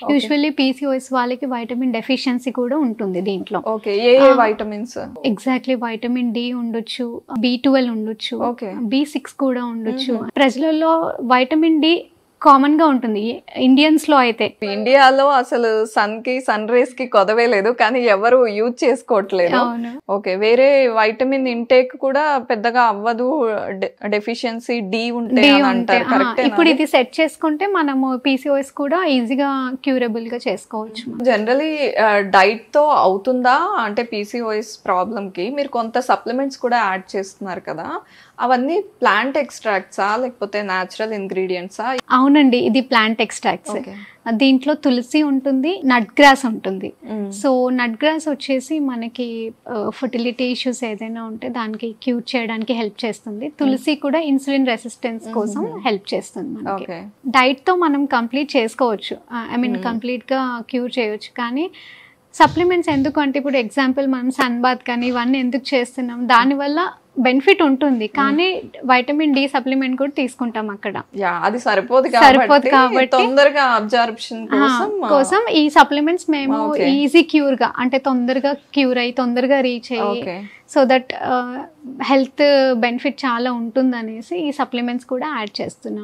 Okay. Usually PCOS వాళ్ళకి vitamin deficiency కూడా ఉంటుంది దీంట్లో. ఓకే. ఏ ఏ వైటమిన్స్? ఎగ్జాక్ట్లీ వైటమిన్ డి ఉండొచ్చు, B12 ఉండొచ్చు, ఓకే. B6 కూడా ఉండొచ్చు. ప్రజలలో వైటమిన్ డి కామన్ గా ఉంటుంది ఇండియన్స్ లో అయితే. ఇండియాలో అసలు సన్ రేస్ కి కొదవే లేదు, కానీ ఎవరు యూజ్ చేసుకోవట్లేదు. అవును. ఓకే. వేరే వైటమిన్ ఇంటేక్ కూడా పెద్దగా అవ్వదు, డెఫిషియన్సీ డి ఉంటే డి అని ఉంటే అంటారు. కరెక్టేనా ఇప్పుడు అది? ఇది సెట్ చేసుకుంటే మనము పీసీఓఎస్ కూడా ఈజీగా క్యూరబుల్ గా చేసుకోవచ్చు. జనరలీ డైట్ తో అవుతుందా అంటే పీసీఓఎస్ ప్రాబ్లమ్ కి మీరు కొంత సప్లిమెంట్స్ కూడా యాడ్ చేస్తున్నారు కదా, అవన్నీ ప్లాంట్ ఎక్స్ట్రాక్ట్సా లేకపోతే న్యాచురల్ ఇంగ్రీడియంట్సా? అవునండి, ఇది ప్లాంట్ ఎక్స్ట్రాక్ట్స్. ఓకే. దీంట్లో తులసి ఉంటుంది, నట్ గ్రాస్ ఉంటుంది. సో నట్ గ్రాస్ వచ్చేసి మనకి ఫర్టిలిటీ ఇష్యూస్ ఏదైనా ఉంటే దానికి క్యూర్ చేయడానికి హెల్ప్ చేస్తుంది. తులసి కూడా ఇన్సులిన్ రెసిస్టెన్స్ కోసం హెల్ప్ చేస్తుంది మనకి. ఓకే. డైట్ తో మనం కంప్లీట్ చేసుకోవచ్చు, ఐ మీన్ కంప్లీట్ గా క్యూర్ చేయొచ్చు. కానీ సప్లిమెంట్స్ ఎందుకు అంటే ఇప్పుడు ఎగ్జాంపుల్ మనం సన్ బాత్ కానీ ఇవన్నీ ఎందుకు చేస్తున్నాం, దానివల్ల బెనిఫిట్ ఉంటుంది, కానీ వైటమిన్ డి సప్లిమెంట్ కూడా తీసుకుంటాం అక్కడ. యా, అది సరిపోదు సరిపోదు కాబట్టి తొందరగా అబ్జార్ప్షన్ కోసం ఈ సప్లిమెంట్స్ మేము Okay. ఈజీ క్యూర్ గా అంటే తొందరగా క్యూర్ అయ్యి తొందరగా రీచ్ అయ్యి okay. So that health benefit చాలా ఉంటుంది అనేసి ఈ సప్లిమెంట్స్ కూడా యాడ్ చేస్తున్నాం.